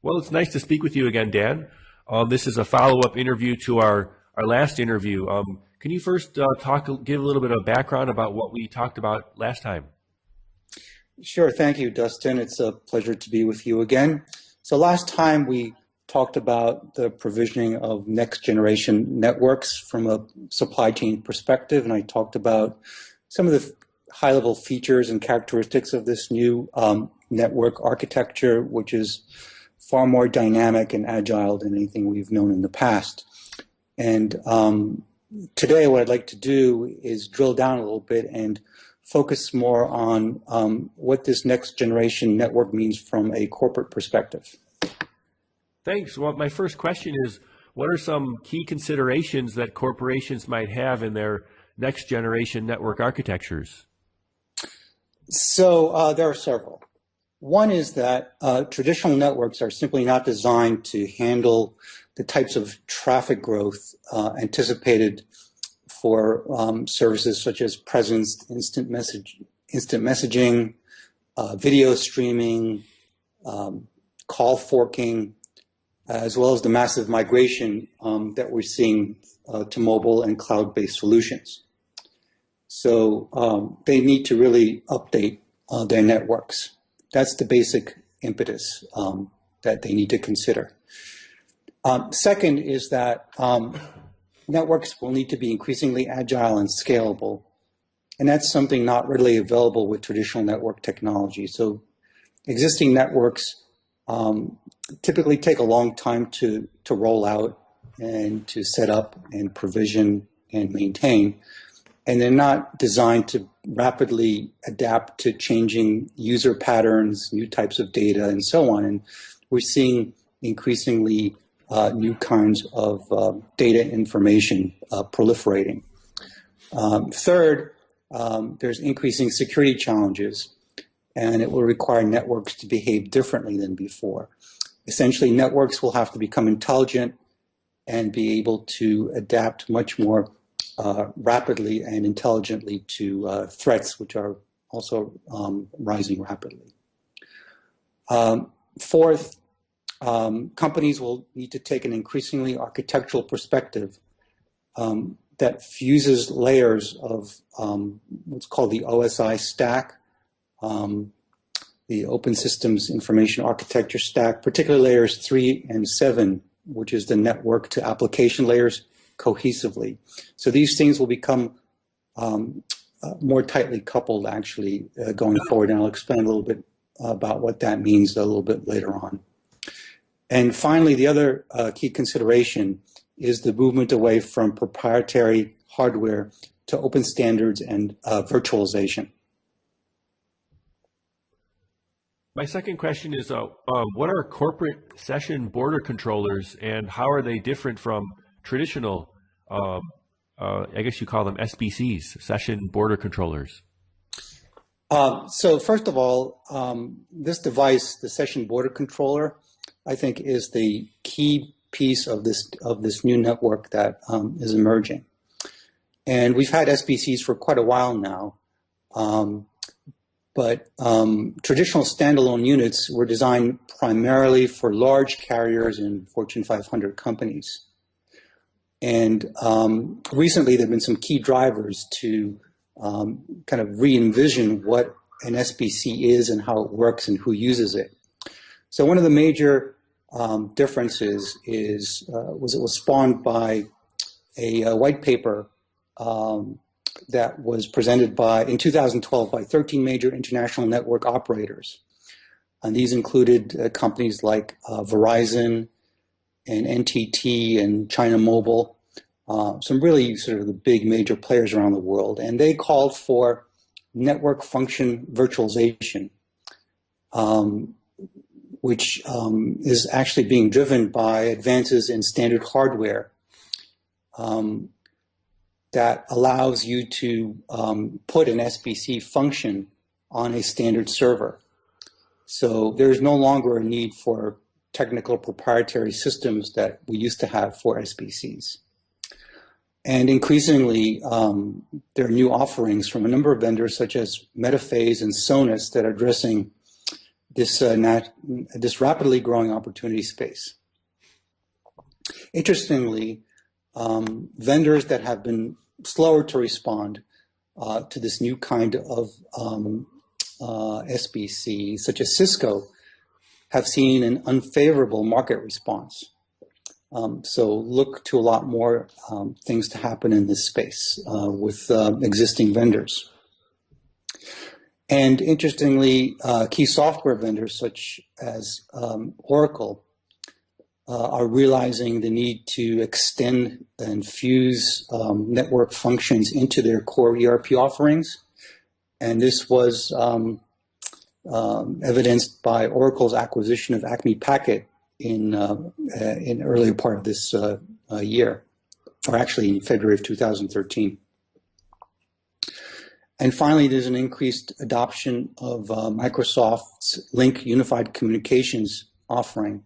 Well, it's nice to speak with you again, Dan. This is a follow-up interview to our last interview. Can you first give a little bit of background about what we talked about last time? Sure. Thank you, Dustin. It's a pleasure to be with you again. So last time we talked about the provisioning of next generation networks from a supply chain perspective, and I talked about some of the high-level features and characteristics of this new network architecture, which is far more dynamic and agile than anything we've known in the past. And today what I'd like to do is drill down a little bit and focus more on what this next generation network means from a corporate perspective. Thanks. Well, my first question is, what are some key considerations that corporations might have in their next generation network architectures? So there are several. One is that traditional networks are simply not designed to handle the types of traffic growth anticipated for services such as presence, instant messaging, video streaming, call forking, as well as the massive migration that we're seeing to mobile and cloud-based solutions. So they need to really update their networks. That's the basic impetus that they need to consider. Second is that networks will need to be increasingly agile and scalable, and that's something not readily available with traditional network technology. So existing networks typically take a long time to roll out and to set up and provision and maintain. And they're not designed to rapidly adapt to changing user patterns, new types of data, and so on. And we're seeing increasingly new kinds of data information proliferating. Third, there's increasing security challenges, and it will require networks to behave differently than before. Essentially, networks will have to become intelligent and be able to adapt much more rapidly and intelligently to threats, which are also rising rapidly. Fourth, companies will need to take an increasingly architectural perspective that fuses layers of what's called the OSI stack, the Open Systems Information Architecture stack, particularly layers 3 and 7, which is the network to application layers, cohesively. So these things will become more tightly coupled, actually, going forward, and I'll explain a little bit about what that means a little bit later on. And finally, the other key consideration is the movement away from proprietary hardware to open standards and virtualization. My second question is, what are corporate session border controllers, and how are they different from traditional, I guess you call them SBCs, session border controllers? So first of all, this device, the session border controller, I think is the key piece of this new network that is emerging. And we've had SBCs for quite a while now, but traditional standalone units were designed primarily for large carriers and Fortune 500 companies. And recently there have been some key drivers to kind of re-envision what an SBC is and how it works and who uses it. So one of the major differences is it was spawned by a white paper that was presented in 2012 by 13 major international network operators. And these included companies like Verizon and NTT and China Mobile, some really sort of the big major players around the world. And they called for network function virtualization, which is actually being driven by advances in standard hardware that allows you to put an SBC function on a standard server. So there's no longer a need for technical proprietary systems that we used to have for SBCs. And increasingly, there are new offerings from a number of vendors such as Metaphase and Sonos that are addressing this rapidly growing opportunity space. Interestingly, vendors that have been slower to respond to this new kind of SBC, such as Cisco, have seen an unfavorable market response. So look to a lot more things to happen in this space with existing vendors. And interestingly, key software vendors such as Oracle are realizing the need to extend and fuse network functions into their core ERP offerings. And this was evidenced by Oracle's acquisition of Acme Packet in earlier part of this year, or actually in February of 2013. And finally, there's an increased adoption of Microsoft's Link Unified Communications offering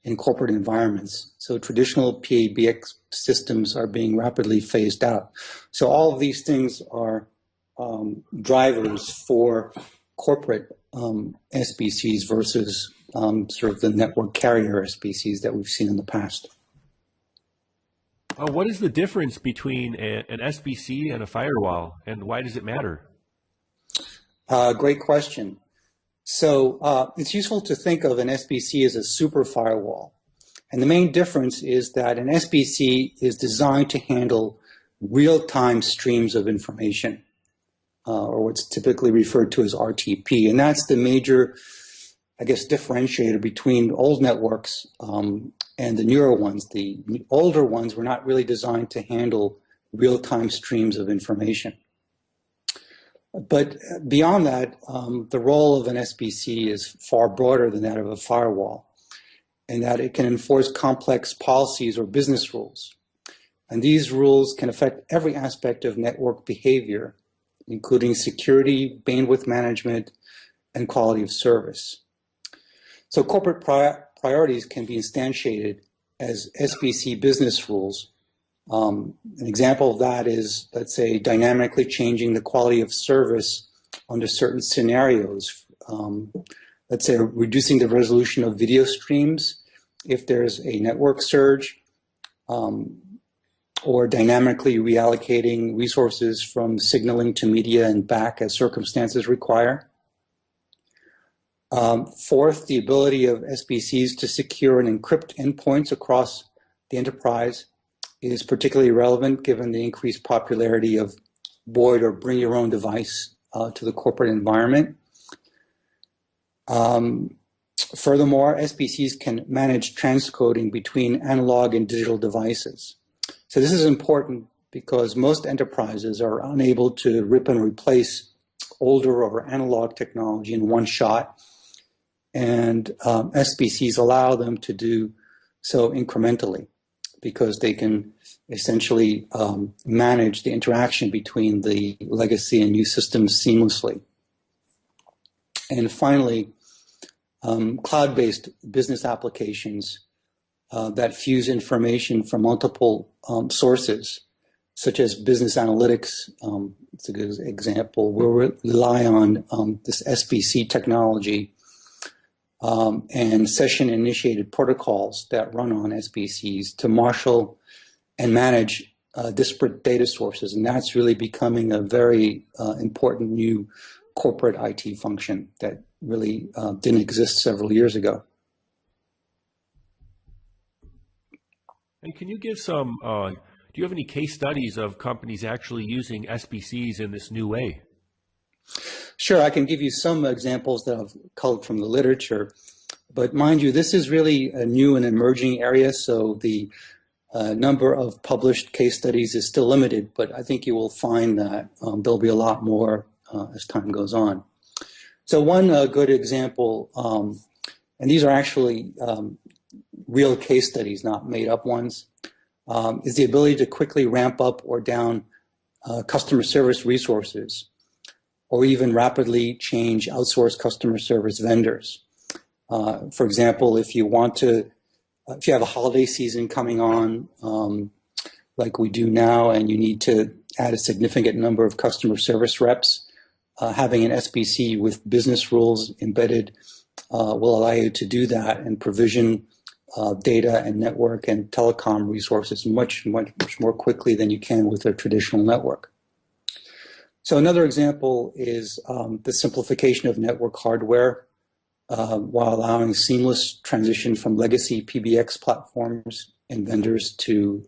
in corporate environments. So traditional PABX systems are being rapidly phased out. So all of these things are drivers for corporate SBCs versus sort of the network carrier SBCs that we've seen in the past. What is the difference between an SBC and a firewall, and why does it matter? Great question. So it's useful to think of an SBC as a super firewall. And the main difference is that an SBC is designed to handle real-time streams of information, or what's typically referred to as RTP. And that's the major, I guess, differentiator between old networks and the newer ones. The older ones were not really designed to handle real-time streams of information. But beyond that, the role of an SBC is far broader than that of a firewall, in that it can enforce complex policies or business rules. And these rules can affect every aspect of network behavior, including security, bandwidth management, and quality of service. So corporate priorities can be instantiated as SBC business rules. An example of that is, let's say, dynamically changing the quality of service under certain scenarios. Let's say reducing the resolution of video streams if there's a network surge, or dynamically reallocating resources from signaling to media and back as circumstances require. Fourth, the ability of SBCs to secure and encrypt endpoints across the enterprise is particularly relevant given the increased popularity of void or bring your own device to the corporate environment. Furthermore, SBCs can manage transcoding between analog and digital devices. So this is important because most enterprises are unable to rip and replace older or analog technology in one shot, and SBCs allow them to do so incrementally, because they can essentially manage the interaction between the legacy and new systems seamlessly. And finally, cloud-based business applications that fuse information from multiple sources, such as business analytics. It's a good example. We'll rely on this SBC technology and session-initiated protocols that run on SBCs to marshal and manage disparate data sources. And that's really becoming a very important new corporate IT function that really didn't exist several years ago. And can you give some, do you have any case studies of companies actually using SBCs in this new way? Sure, I can give you some examples that I've culled from the literature, but mind you, this is really a new and emerging area, so the number of published case studies is still limited, but I think you will find that there'll be a lot more as time goes on. So one good example, and these are actually real case studies, not made up ones, is the ability to quickly ramp up or down customer service resources, or even rapidly change outsourced customer service vendors. For example, if you have a holiday season coming on, like we do now, and you need to add a significant number of customer service reps, having an SBC with business rules embedded will allow you to do that and provision data and network and telecom resources much more quickly than you can with a traditional network. So another example is the simplification of network hardware while allowing seamless transition from legacy PBX platforms and vendors to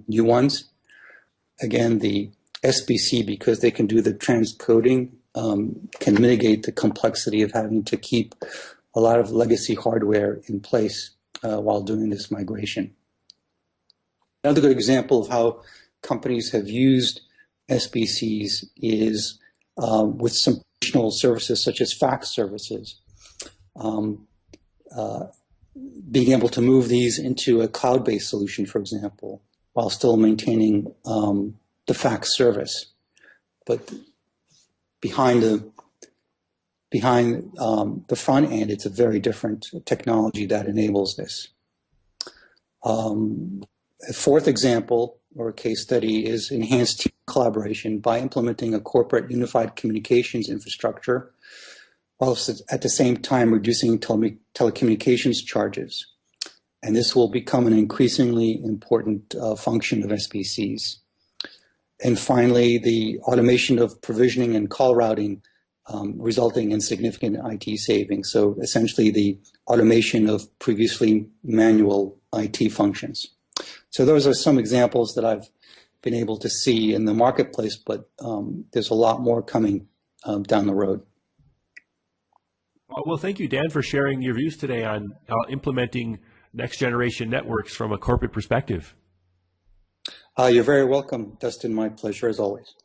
new ones. Again, the SBC, because they can do the transcoding, can mitigate the complexity of having to keep a lot of legacy hardware in place while doing this migration. Another good example of how companies have used SBCs is with some additional services such as fax services. Being able to move these into a cloud-based solution, for example, while still maintaining the fax service. But behind the front end, it's a very different technology that enables this. A fourth example or a case study is enhanced team collaboration by implementing a corporate unified communications infrastructure, whilst at the same time reducing telecommunications charges. And this will become an increasingly important function of SBCs. And finally, the automation of provisioning and call routing resulting in significant IT savings. So essentially the automation of previously manual IT functions. So those are some examples that I've been able to see in the marketplace, but there's a lot more coming down the road. Well, thank you, Dan, for sharing your views today on implementing next generation networks from a corporate perspective. You're very welcome, Dustin. My pleasure as always.